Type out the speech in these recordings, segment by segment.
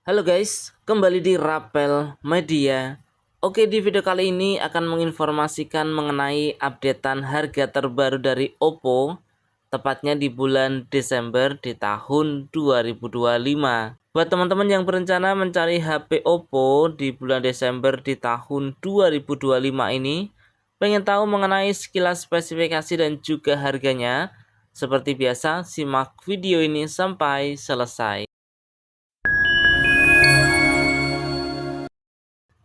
Halo guys, kembali di Rapel Media. Oke, di video kali ini akan menginformasikan mengenai updatean harga terbaru dari Oppo, tepatnya di bulan Desember di tahun 2025. Buat teman-teman yang berencana mencari HP Oppo di bulan Desember di tahun 2025 ini, pengen tahu mengenai sekilas spesifikasi dan juga harganya, seperti biasa, simak video ini sampai selesai.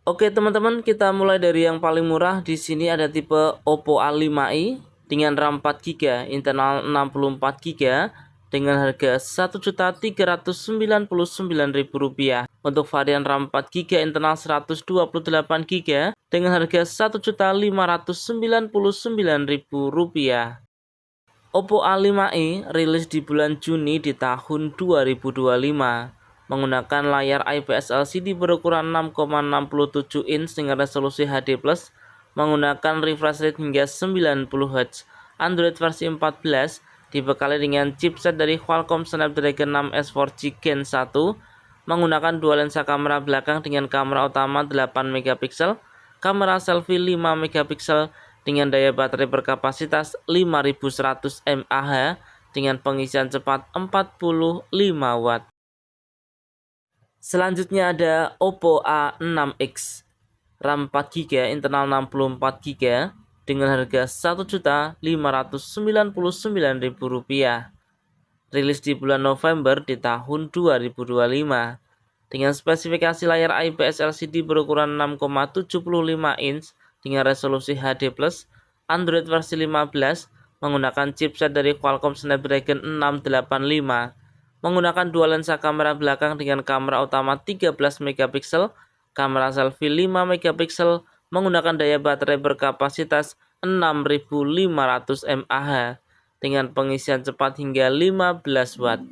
Oke teman-teman, kita mulai dari yang paling murah. Di sini ada tipe Oppo A5i dengan RAM 4GB, internal 64GB dengan harga Rp1.399.000. Untuk varian RAM 4GB internal 128GB dengan harga Rp1.599.000. Oppo A5i rilis di bulan Juni di tahun 2025. Menggunakan layar IPS LCD berukuran 6,67 inch dengan resolusi HD+, menggunakan refresh rate hingga 90Hz. Android versi 14 dibekali dengan chipset dari Qualcomm Snapdragon 6S 4G Gen 1, menggunakan dua lensa kamera belakang dengan kamera utama 8MP, kamera selfie 5MP dengan daya baterai berkapasitas 5100 mAh dengan pengisian cepat 45 Watt. Selanjutnya ada Oppo A6X, RAM 4GB, internal 64GB dengan harga Rp1.599.000. Rilis di bulan November di tahun 2025. Dengan spesifikasi layar IPS LCD berukuran 6,75 inch dengan resolusi HD+, Android versi 15, menggunakan chipset dari Qualcomm Snapdragon 685. Menggunakan dua lensa kamera belakang dengan kamera utama 13MP, kamera selfie 5MP, menggunakan daya baterai berkapasitas 6500 mAh dengan pengisian cepat hingga 15 Watt.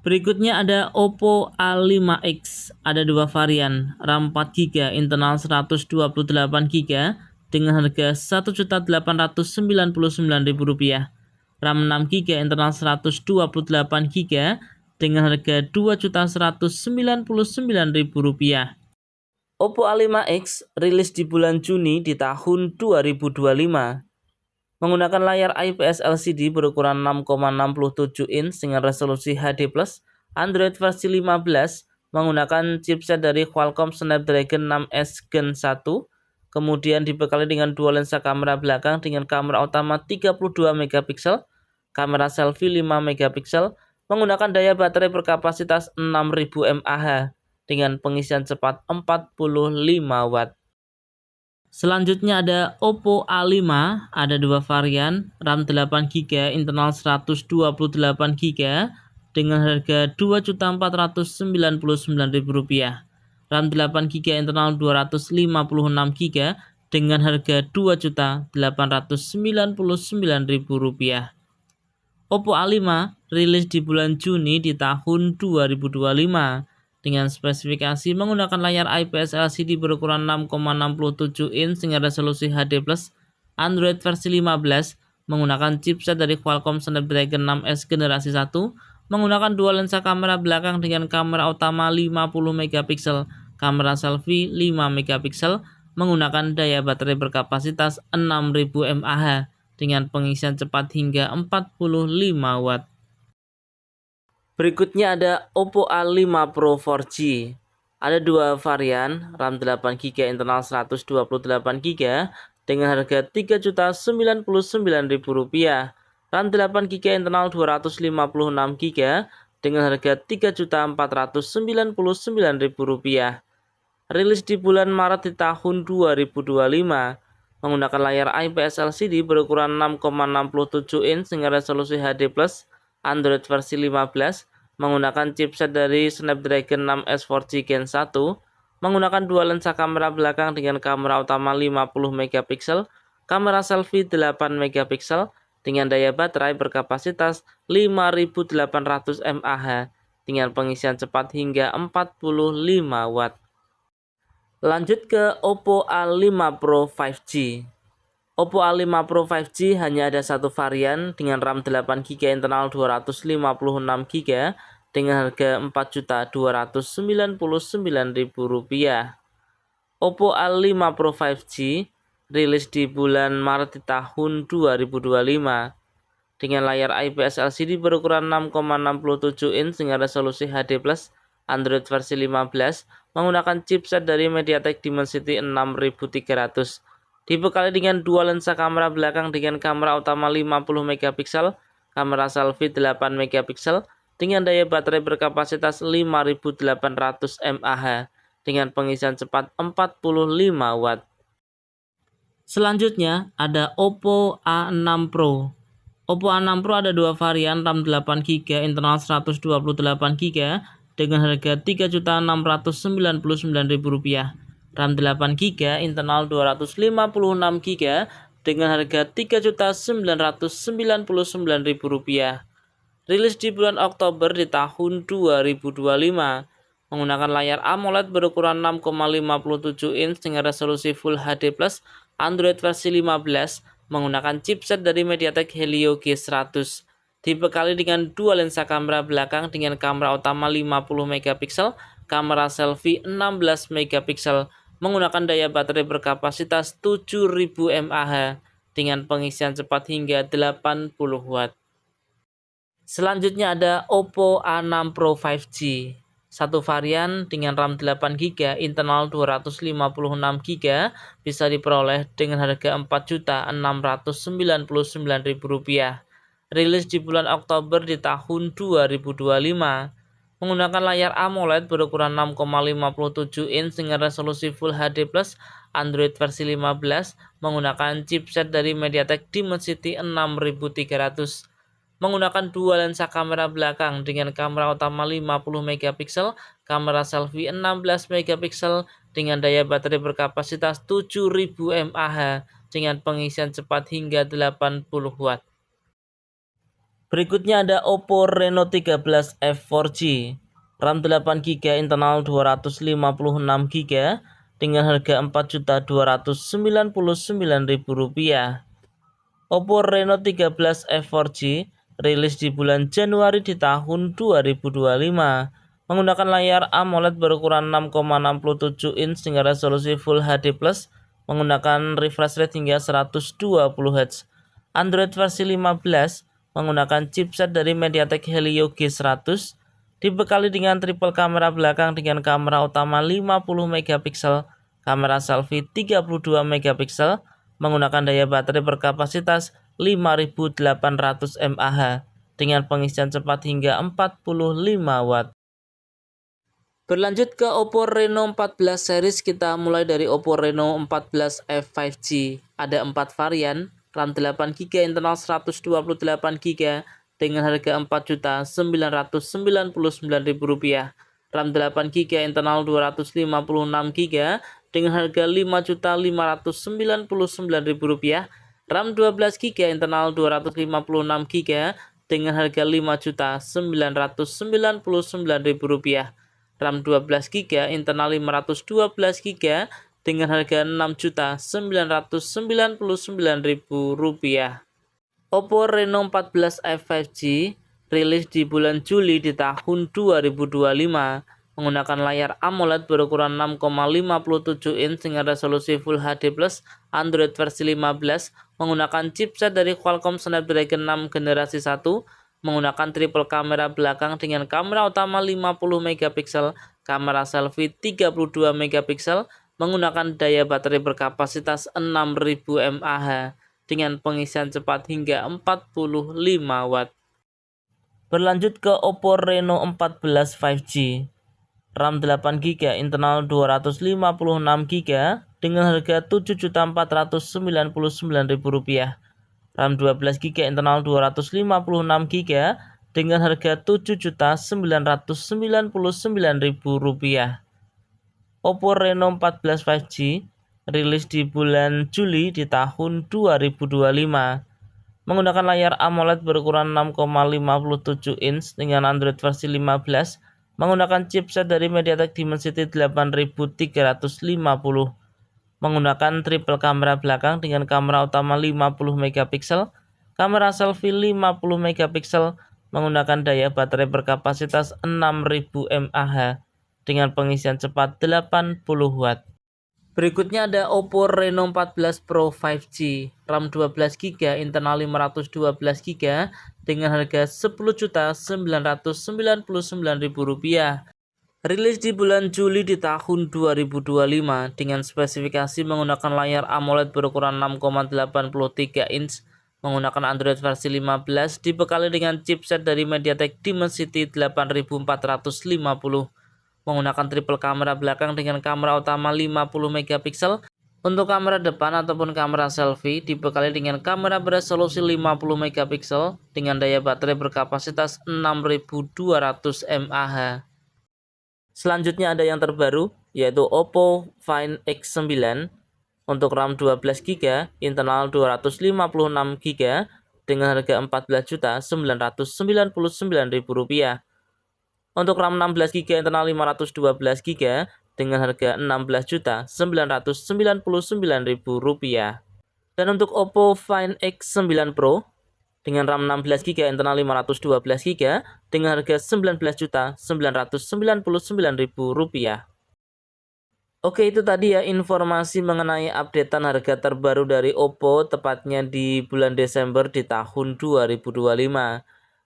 Berikutnya ada Oppo A5X, ada dua varian, RAM 4GB, internal 128GB dengan harga Rp1.899.000. RAM 6GB, internal 128GB dengan harga Rp2.199.000. Oppo A5X rilis di bulan Juni di tahun 2025. Menggunakan layar IPS LCD berukuran 6,67 inch dengan resolusi HD+, Android versi 15, menggunakan chipset dari Qualcomm Snapdragon 6S Gen 1, kemudian dibekali dengan dua lensa kamera belakang dengan kamera utama 32MP, kamera selfie 5MP, menggunakan daya baterai berkapasitas 6000 mAh dengan pengisian cepat 45 Watt. Selanjutnya ada Oppo A5, ada dua varian, RAM 8GB, internal 128GB dengan harga Rp2.499.000. RAM 8GB, internal 256GB dengan harga Rp2.899.000. Oppo A5 rilis di bulan Juni di tahun 2025. Dengan spesifikasi menggunakan layar IPS LCD berukuran 6,67 inch dengan resolusi HD+, Android versi 15, menggunakan chipset dari Qualcomm Snapdragon 6S generasi 1, menggunakan dua lensa kamera belakang dengan kamera utama 50MP, kamera selfie 5MP, menggunakan daya baterai berkapasitas 6000 mAh dengan pengisian cepat hingga 45 Watt. Berikutnya ada Oppo A5 Pro 4G. Ada dua varian, RAM 8GB, internal 128GB dengan harga Rp3.099.000. RAM 8GB, internal 256GB dengan harga Rp3.499.000. Rilis di bulan Maret di tahun 2025. Menggunakan layar IPS LCD berukuran 6,67 inch dengan resolusi HD+, Android versi 15, menggunakan chipset dari Snapdragon 6S 4G Gen 1, menggunakan dua lensa kamera belakang dengan kamera utama 50MP, kamera selfie 8MP dengan daya baterai berkapasitas 5800 mAh dengan pengisian cepat hingga 45 Watt. Lanjut ke Oppo A5 Pro 5G. Oppo A5 Pro 5G hanya ada satu varian dengan RAM 8GB, internal 256GB dengan harga Rp4.299.000. Oppo A5 Pro 5G rilis di bulan Maret di tahun 2025 dengan layar IPS LCD berukuran 6,67 inch dengan resolusi HD+, Android versi 15, menggunakan chipset dari MediaTek Dimensity 6300. Dibekali dengan dua lensa kamera belakang dengan kamera utama 50 megapiksel, kamera selfie 8 megapiksel, dengan daya baterai berkapasitas 5800 mAh, dengan pengisian cepat 45 watt. Selanjutnya ada Oppo A6 Pro. Oppo A6 Pro ada dua varian, RAM 8GB, internal 128GB dengan harga Rp3.699.000. RAM 8GB, internal 256GB dengan harga Rp3.999.000. Rilis di bulan Oktober di tahun 2025. Menggunakan layar AMOLED berukuran 6,57 inch dengan resolusi Full HD+, Android versi 15, menggunakan chipset dari MediaTek Helio G100. Dibekali dengan dua lensa kamera belakang dengan kamera utama 50 megapiksel, kamera selfie 16 megapiksel, menggunakan daya baterai berkapasitas 7000 mAh dengan pengisian cepat hingga 80 watt. Selanjutnya ada Oppo A6 Pro 5G. Satu varian dengan RAM 8GB, internal 256GB bisa diperoleh dengan harga Rp4.699.000. Rilis di bulan Oktober di tahun 2025. Menggunakan layar AMOLED berukuran 6,57 inch dengan resolusi Full HD+, Android versi 15, menggunakan chipset dari MediaTek Dimensity 6300. Menggunakan dua lensa kamera belakang dengan kamera utama 50 megapiksel, kamera selfie 16 megapiksel dengan daya baterai berkapasitas 7000 mAh dengan pengisian cepat hingga 80 watt. Berikutnya ada Oppo Reno 13F 4G. RAM 8GB, internal 256GB dengan harga Rp4.299.000. Oppo Reno 13F 4G rilis di bulan Januari di tahun 2025. Menggunakan layar AMOLED berukuran 6,67 inch dengan resolusi Full HD+, menggunakan refresh rate hingga 120Hz. Android versi 15 menggunakan chipset dari MediaTek Helio G100, dibekali dengan triple kamera belakang dengan kamera utama 50 megapiksel, kamera selfie 32 megapiksel, menggunakan daya baterai berkapasitas 5800 mAh dengan pengisian cepat hingga 45 watt. Berlanjut ke Oppo Reno 14 series, kita mulai dari Oppo Reno 14F 5G. Ada 4 varian, RAM 8GB, internal 128GB dengan harga Rp4.999.000. RAM 8GB, internal 256GB dengan harga Rp5.599.000. RAM 12GB, internal 256GB dengan harga Rp5.999.000. RAM 12GB, internal 512GB dengan harga Rp6.999.000. Oppo Reno 14F 5G rilis di bulan Juli di tahun 2025. Menggunakan layar AMOLED berukuran 6,57 inch dengan resolusi Full HD+, Android versi 15, menggunakan chipset dari Qualcomm Snapdragon 6 generasi 1, menggunakan triple kamera belakang dengan kamera utama 50 megapiksel, kamera selfie 32 megapiksel, menggunakan daya baterai berkapasitas 6000 mAh dengan pengisian cepat hingga 45 watt. Berlanjut ke Oppo Reno 14 5G. RAM 8GB, internal 256GB dengan harga Rp7.499.000. RAM 12GB, internal 256GB dengan harga Rp7.999.000. Oppo Reno 14 5G rilis di bulan Juli di tahun 2025. Menggunakan layar AMOLED berukuran 6,57 inch dengan Android versi 15, menggunakan chipset dari MediaTek Dimensity 8350, menggunakan triple kamera belakang dengan kamera utama 50 megapiksel, kamera selfie 50 megapiksel, menggunakan daya baterai berkapasitas 6000 mAh dengan pengisian cepat 80 Watt. Berikutnya ada Oppo Reno 14 Pro 5G, RAM 12GB, internal 512GB dengan harga Rp10.999.000. Rilis di bulan Juli di tahun 2025 dengan spesifikasi menggunakan layar AMOLED berukuran 6,83 inch, menggunakan Android versi 15, dibekali dengan chipset dari MediaTek Dimensity 8450, menggunakan triple kamera belakang dengan kamera utama 50 megapiksel. Untuk kamera depan ataupun kamera selfie dibekali dengan kamera beresolusi 50 megapiksel dengan daya baterai berkapasitas 6200 mAh. Selanjutnya ada yang terbaru yaitu Oppo Find X9 untuk RAM 12GB, internal 256GB dengan harga Rp14.999.000. Untuk RAM 16GB, internal 512GB dengan harga Rp16.999.000. Dan untuk Oppo Find X9 Pro dengan RAM 16GB, internal 512GB dengan harga Rp19.999.000. Oke, itu tadi ya informasi mengenai updatean harga terbaru dari Oppo tepatnya di bulan Desember di tahun 2025.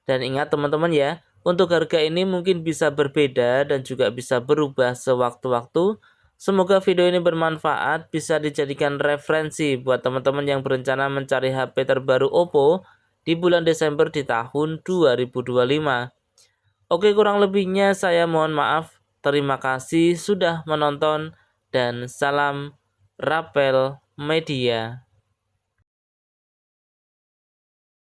Dan ingat teman-teman ya, untuk harga ini mungkin bisa berbeda dan juga bisa berubah sewaktu-waktu. Semoga video ini bermanfaat, bisa dijadikan referensi buat teman-teman yang berencana mencari HP terbaru Oppo di bulan Desember di tahun 2025. Oke, kurang lebihnya saya mohon maaf. Terima kasih sudah menonton dan salam Rapel Media.